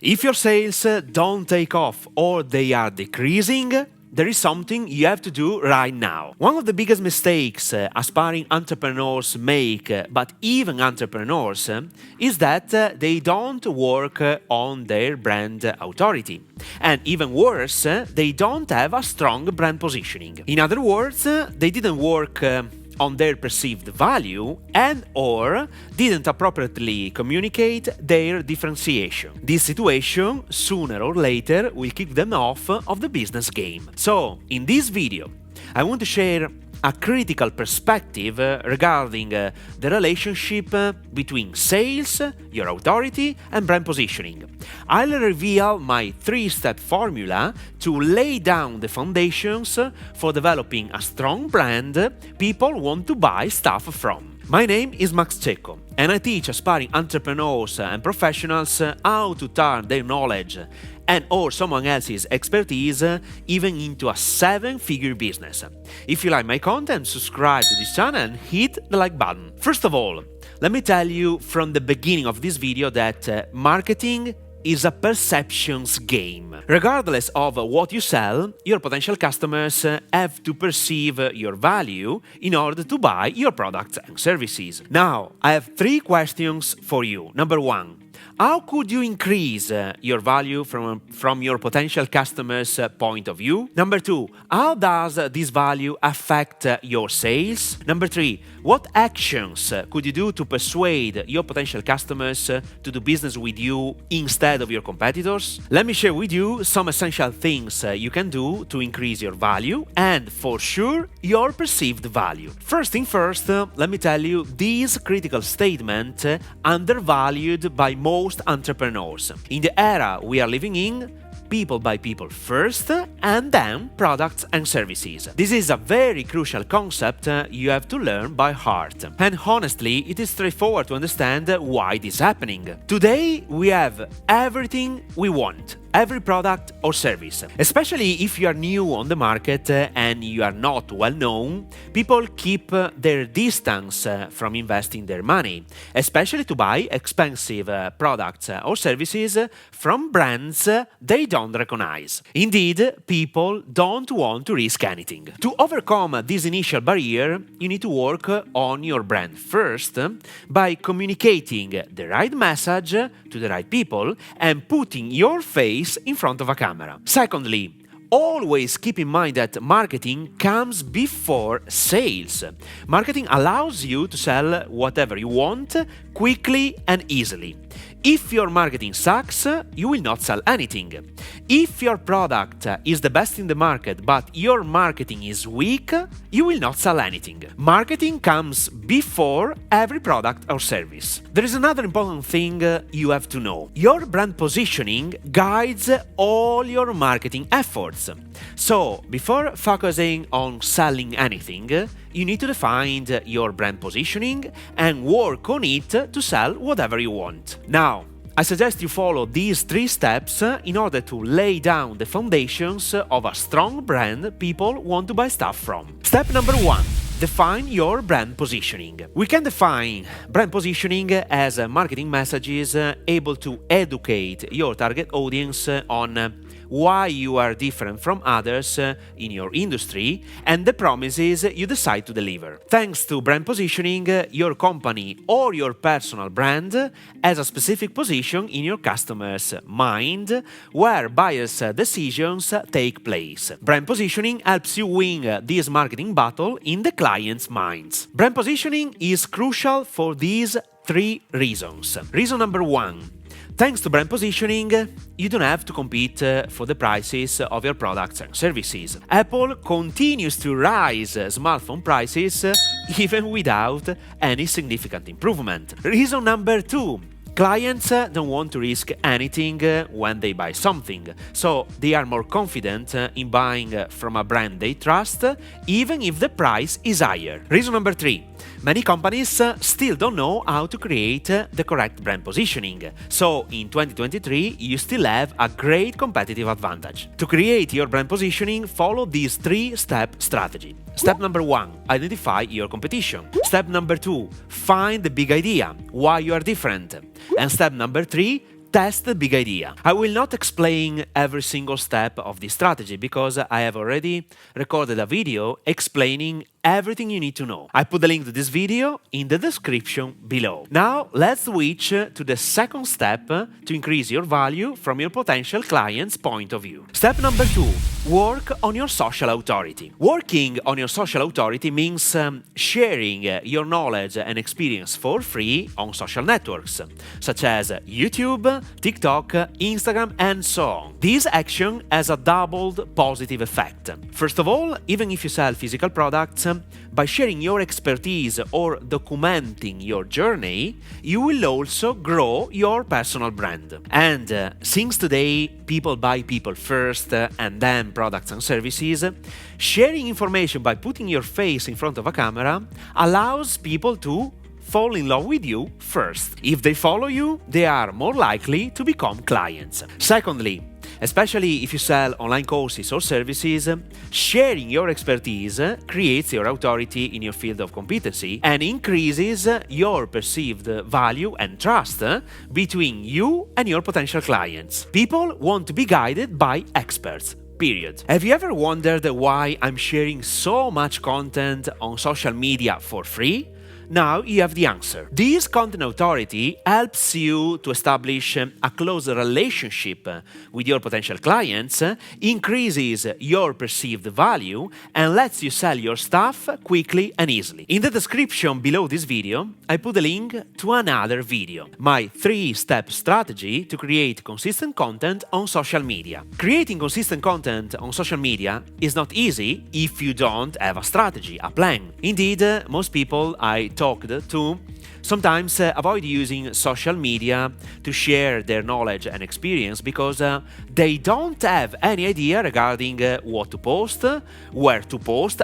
If your sales don't take off or they are decreasing, there is something you have to do right now. One of the biggest mistakes aspiring entrepreneurs make, but even entrepreneurs, is that they don't work on their brand authority. And even worse, they don't have a strong brand positioning. In other words, they didn't work on their perceived value and or didn't appropriately communicate their differentiation. This situation, sooner or later, will kick them off of the business game. So, in this video, I want to share a critical perspective regarding the relationship between sales, your authority, and brand positioning. I'll reveal my 3-step formula to lay down the foundations for developing a strong brand people want to buy stuff from. My name is Max Cecco, and I teach aspiring entrepreneurs and professionals how to turn their knowledge and or someone else's expertise even into a 7-figure business. If you like my content, subscribe to this channel and hit the like button. First of all, let me tell you from the beginning of this video that marketing is a perceptions game. Regardless of what you sell, your potential customers have to perceive your value in order to buy your products and services. Now, I have 3 questions for you. Number 1. How could you increase your value from your potential customers' point of view? Number 2, how does this value affect your sales? Number 3, what actions could you do to persuade your potential customers to do business with you instead of your competitors? Let me share with you some essential things you can do to increase your value and, for sure, your perceived value. First thing first, let me tell you this critical statement undervalued by most entrepreneurs. In the era we are living in, people buy people first and then products and services. This is a very crucial concept you have to learn by heart. And honestly, it is straightforward to understand why this is happening. Today we have everything we want. Every product or service. Especially if you are new on the market and you are not well known, people keep their distance from investing their money, especially to buy expensive products or services from brands they don't recognize. Indeed, people don't want to risk anything. To overcome this initial barrier, you need to work on your brand first by communicating the right message to the right people and putting your face in front of a camera. Secondly, always keep in mind that marketing comes before sales. Marketing allows you to sell whatever you want quickly and easily. If your marketing sucks, you will not sell anything. If your product is the best in the market but your marketing is weak, you will not sell anything. Marketing comes before every product or service. There is another important thing you have to know. Your brand positioning guides all your marketing efforts. So, before focusing on selling anything, you need to define your brand positioning and work on it to sell whatever you want. Now, I suggest you follow these 3 steps in order to lay down the foundations of a strong brand people want to buy stuff from. Step number 1. Define your brand positioning. We can define brand positioning as marketing messages able to educate your target audience on why you are different from others in your industry and the promises you decide to deliver. Thanks to brand positioning, your company or your personal brand has a specific position in your customer's mind where buyers' decisions take place. Brand positioning helps you win this marketing battle in the client's minds. Brand positioning is crucial for these 3 reasons. Reason number 1. Thanks to brand positioning, you don't have to compete for the prices of your products and services. Apple continues to rise smartphone prices even without any significant improvement. Reason number 2. Clients don't want to risk anything when they buy something, so they are more confident in buying from a brand they trust, even if the price is higher. Reason number 3. Many companies still don't know how to create the correct brand positioning, so in 2023 you still have a great competitive advantage. To create your brand positioning, follow this 3-step strategy. Step number 1, identify your competition. Step number 2, find the big idea, why you are different. And step number 3, Test the big idea. I will not explain every single step of this strategy because I have already recorded a video explaining everything you need to know. I put the link to this video in the description below. Now let's switch to the second step to increase your value from your potential client's point of view. Step number 2, work on your social authority. Working on your social authority means sharing your knowledge and experience for free on social networks, such as YouTube, TikTok, Instagram, and so on. This action has a doubled positive effect. First of all, even if you sell physical products, by sharing your expertise or documenting your journey, you will also grow your personal brand. And since today people buy people first and then products and services, sharing information by putting your face in front of a camera allows people to fall in love with you first. If they follow you, they are more likely to become clients. Secondly, especially if you sell online courses or services, sharing your expertise creates your authority in your field of competency and increases your perceived value and trust between you and your potential clients. People want to be guided by experts. Period. Have you ever wondered why I'm sharing so much content on social media for free? Now you have the answer. This content authority helps you to establish a closer relationship with your potential clients, increases your perceived value, and lets you sell your stuff quickly and easily. In the description below this video, I put a link to another video, my 3-step strategy to create consistent content on social media. Creating consistent content on social media is not easy if you don't have a strategy, a plan. Indeed, most people I talked to sometimes avoid using social media to share their knowledge and experience because they don't have any idea regarding what to post, where to post,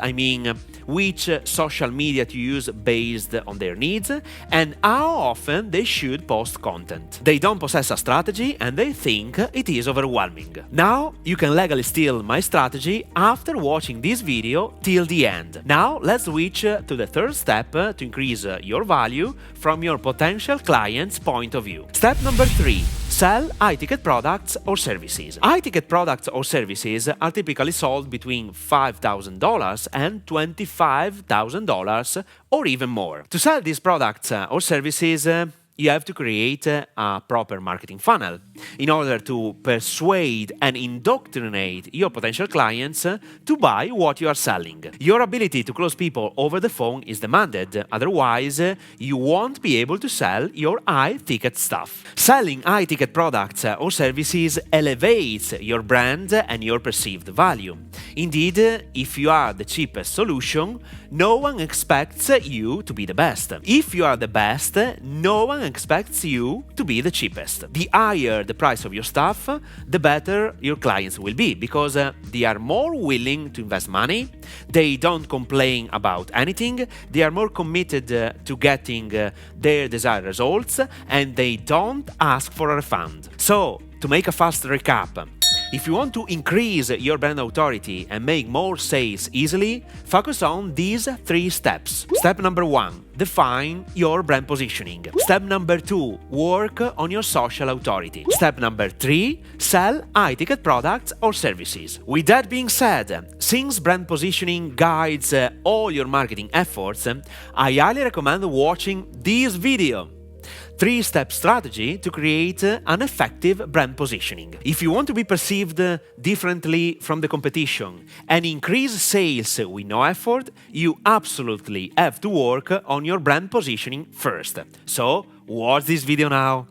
which social media to use based on their needs, and how often they should post content. They don't possess a strategy and they think it is overwhelming. Now you can legally steal my strategy after watching this video till the end. Now let's switch to the third step to increase your value from your potential client's point of view. Step number 3. Sell high-ticket products or services. High-ticket products or services are typically sold between $5,000 and $25,000 or even more. To sell these products or services, you have to create a proper marketing funnel in order to persuade and indoctrinate your potential clients to buy what you are selling. Your ability to close people over the phone is demanded, otherwise you won't be able to sell your high-ticket stuff. Selling high-ticket products or services elevates your brand and your perceived value. Indeed, if you are the cheapest solution, no one expects you to be the best. If you are the best, no one expects you to be the cheapest. The higher the price of your stuff, the better your clients will be, because they are more willing to invest money, they don't complain about anything, they are more committed to getting their desired results, and they don't ask for a refund. So, to make a fast recap, if you want to increase your brand authority and make more sales easily, focus on these 3 steps. Step number 1, define your brand positioning. Step number 2, work on your social authority. Step number 3, sell high-ticket products or services. With that being said, since brand positioning guides all your marketing efforts, I highly recommend watching this video. 3-step strategy to create an effective brand positioning. If you want to be perceived differently from the competition and increase sales with no effort, you absolutely have to work on your brand positioning first. So, watch this video now.